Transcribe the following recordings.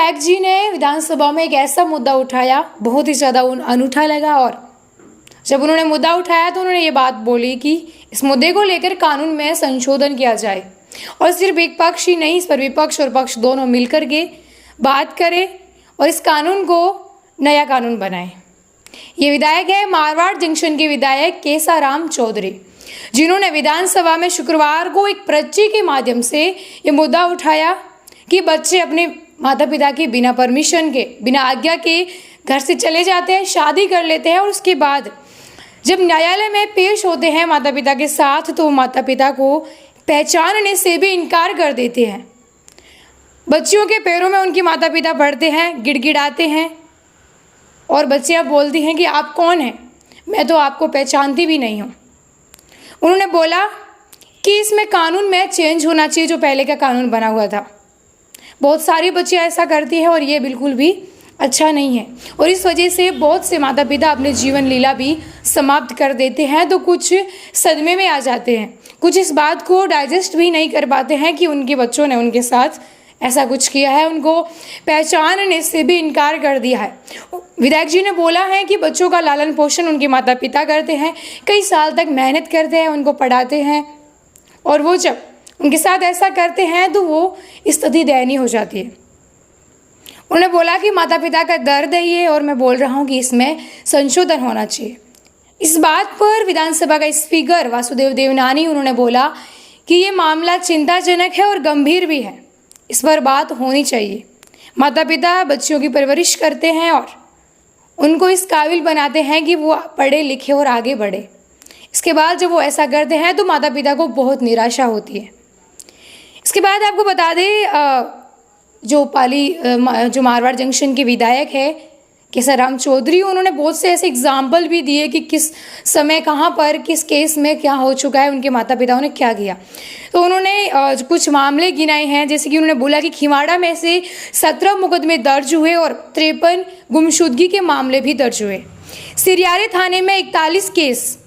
विधायक जी ने विधानसभा में एक ऐसा मुद्दा उठाया, बहुत ही ज़्यादा अनूठा लगा। और जब उन्होंने मुद्दा उठाया तो उन्होंने ये बात बोली कि इस मुद्दे को लेकर कानून में संशोधन किया जाए और सिर्फ एक पक्ष ही नहीं, इस पर विपक्ष और पक्ष दोनों मिलकर के बात करें और इस कानून को नया कानून बनाएं। ये विधायक है मारवाड़ जंक्शन के विधायक केसाराम चौधरी, जिन्होंने विधानसभा में शुक्रवार को एक पर्ची के माध्यम से ये मुद्दा उठाया कि बच्चे अपने माता पिता के बिना परमिशन के, बिना आज्ञा के घर से चले जाते हैं, शादी कर लेते हैं और उसके बाद जब न्यायालय में पेश होते हैं माता पिता के साथ तो माता पिता को पहचानने से भी इनकार कर देते हैं। बच्चियों के पैरों में उनकी माता पिता पड़ते हैं, गिड़गिड़ाते हैं और बच्चियाँ बोलती हैं कि आप कौन हैं, मैं तो आपको पहचानती भी नहीं हूँ। उन्होंने बोला कि इसमें कानून में चेंज होना चाहिए, जो पहले का कानून बना हुआ था। बहुत सारी बच्चियाँ ऐसा करती हैं और ये बिल्कुल भी अच्छा नहीं है और इस वजह से बहुत से माता पिता अपने जीवन लीला भी समाप्त कर देते हैं। तो कुछ सदमे में आ जाते हैं, कुछ इस बात को डाइजेस्ट भी नहीं कर पाते हैं कि उनके बच्चों ने उनके साथ ऐसा कुछ किया है, उनको पहचानने से भी इनकार कर दिया है। विधायक जी ने बोला है कि बच्चों का लालन पोषण उनके माता पिता करते हैं, कई साल तक मेहनत करते हैं, उनको पढ़ाते हैं और वो जब उनके साथ ऐसा करते हैं तो वो स्थिति दयनीय हो जाती है। उन्होंने बोला कि माता पिता का दर्द है ये और मैं बोल रहा हूँ कि इसमें संशोधन होना चाहिए। इस बात पर विधानसभा का स्पीकर वासुदेव देवनानी उन्होंने बोला कि ये मामला चिंताजनक है और गंभीर भी है, इस पर बात होनी चाहिए। माता पिता बच्चियों की परवरिश करते हैं और उनको इस काबिल बनाते हैं कि वो पढ़े लिखे और आगे बढ़े। इसके बाद जब वो ऐसा करते हैं तो माता पिता को बहुत निराशा होती है। इसके बाद आपको बता दें जो मारवाड़ जंक्शन के विधायक है केसाराम चौधरी, उन्होंने बहुत से ऐसे एग्जाम्पल भी दिए कि किस समय कहाँ पर किस केस में क्या हो चुका है, उनके माता पिताओं ने क्या किया। तो उन्होंने कुछ मामले गिनाए हैं, जैसे कि उन्होंने बोला कि खिवाड़ा में से 17 मुकदमे दर्ज हुए और 53 गुमशुदगी के मामले भी दर्ज हुए। सिरियारे थाने में 41 केस,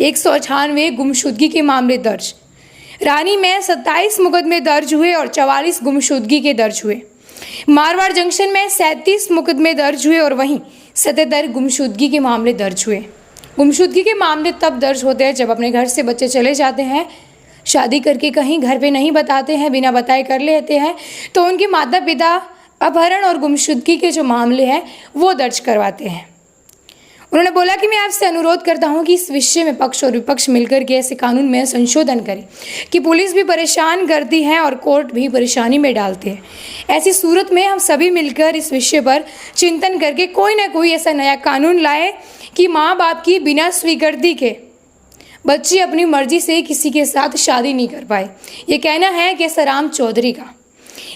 198 गुमशुदगी के मामले दर्ज। रानी में 27 मुकदमे दर्ज हुए और 44 गुमशुदगी के दर्ज हुए। मारवाड़ जंक्शन में 37 मुकदमे दर्ज हुए और वहीं 77 गुमशुदगी के मामले दर्ज हुए। गुमशुदगी के मामले तब दर्ज होते हैं जब अपने घर से बच्चे चले जाते हैं, शादी करके कहीं घर पे नहीं बताते हैं, बिना बताए कर लेते हैं, तो उनके माता पिता अपहरण और गुमशुदगी के जो मामले हैं वो दर्ज करवाते हैं। उन्होंने बोला कि मैं आपसे अनुरोध करता हूं कि इस विषय में पक्ष और विपक्ष मिलकर के ऐसे कानून में संशोधन करें कि पुलिस भी परेशान करती है और कोर्ट भी परेशानी में डालते हैं। ऐसी सूरत में हम सभी मिलकर इस विषय पर चिंतन करके कोई ना कोई ऐसा नया कानून लाए कि माँ बाप की बिना स्वीकृति के बच्चे अपनी मर्जी से किसी के साथ शादी नहीं कर पाए। ये कहना है केसाराम चौधरी का।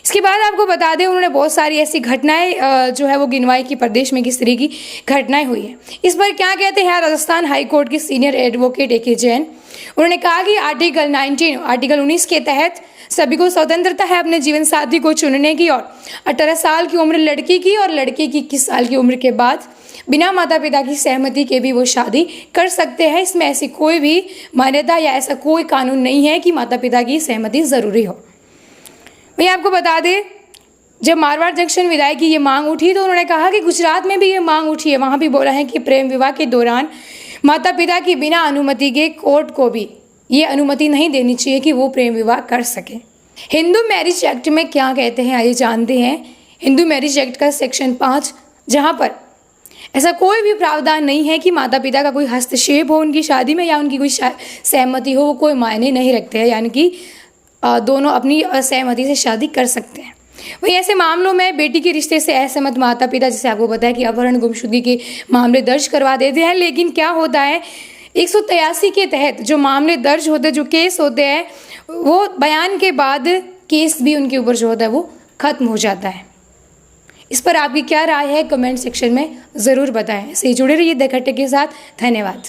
इसके बाद आपको बता दें उन्होंने बहुत सारी ऐसी घटनाएं जो है वो गिनवाई कि प्रदेश में किस तरह की घटनाएं हुई है। इस पर क्या कहते हैं राजस्थान हाई कोर्ट के सीनियर एडवोकेट ए.के. जैन। उन्होंने कहा कि आर्टिकल 19 के तहत सभी को स्वतंत्रता है अपने जीवन साथी को चुनने की और 18 साल की उम्र लड़की की और लड़के की 21 साल की उम्र के बाद बिना माता पिता की सहमति के भी वो शादी कर सकते हैं। इसमें ऐसी कोई भी मान्यता या ऐसा कोई कानून नहीं है कि माता पिता की सहमति ज़रूरी हो। मैं आपको बता दें जब मारवाड़ जंक्शन विधायक की ये मांग उठी तो उन्होंने कहा कि गुजरात में भी ये मांग उठी है, वहाँ भी बोला है कि प्रेम विवाह के दौरान माता पिता की बिना अनुमति के कोर्ट को भी ये अनुमति नहीं देनी चाहिए कि वो प्रेम विवाह कर सके। हिंदू मैरिज एक्ट में क्या कहते हैं आइए जानते हैं। हिंदू मैरिज एक्ट का सेक्शन 5, जहाँ पर ऐसा कोई भी प्रावधान नहीं है कि माता पिता का कोई हस्तक्षेप हो उनकी शादी में या उनकी कोई सहमति हो, वो कोई मायने नहीं रखते हैं, यानी कि दोनों अपनी असहमति से शादी कर सकते हैं। वहीं ऐसे मामलों में बेटी के रिश्ते से असहमत माता पिता, जैसे आपको पता है कि अपहरण गुमशुदगी के मामले दर्ज करवा देते हैं, लेकिन क्या होता है 183 के तहत जो मामले दर्ज होते हैं, जो केस होते हैं, वो बयान के बाद केस भी उनके ऊपर जो होता है वो खत्म हो जाता है। इस पर आपकी क्या राय है कमेंट सेक्शन में ज़रूर बताएं। ऐसे ही जुड़े रहिए द खट्टे के साथ। धन्यवाद।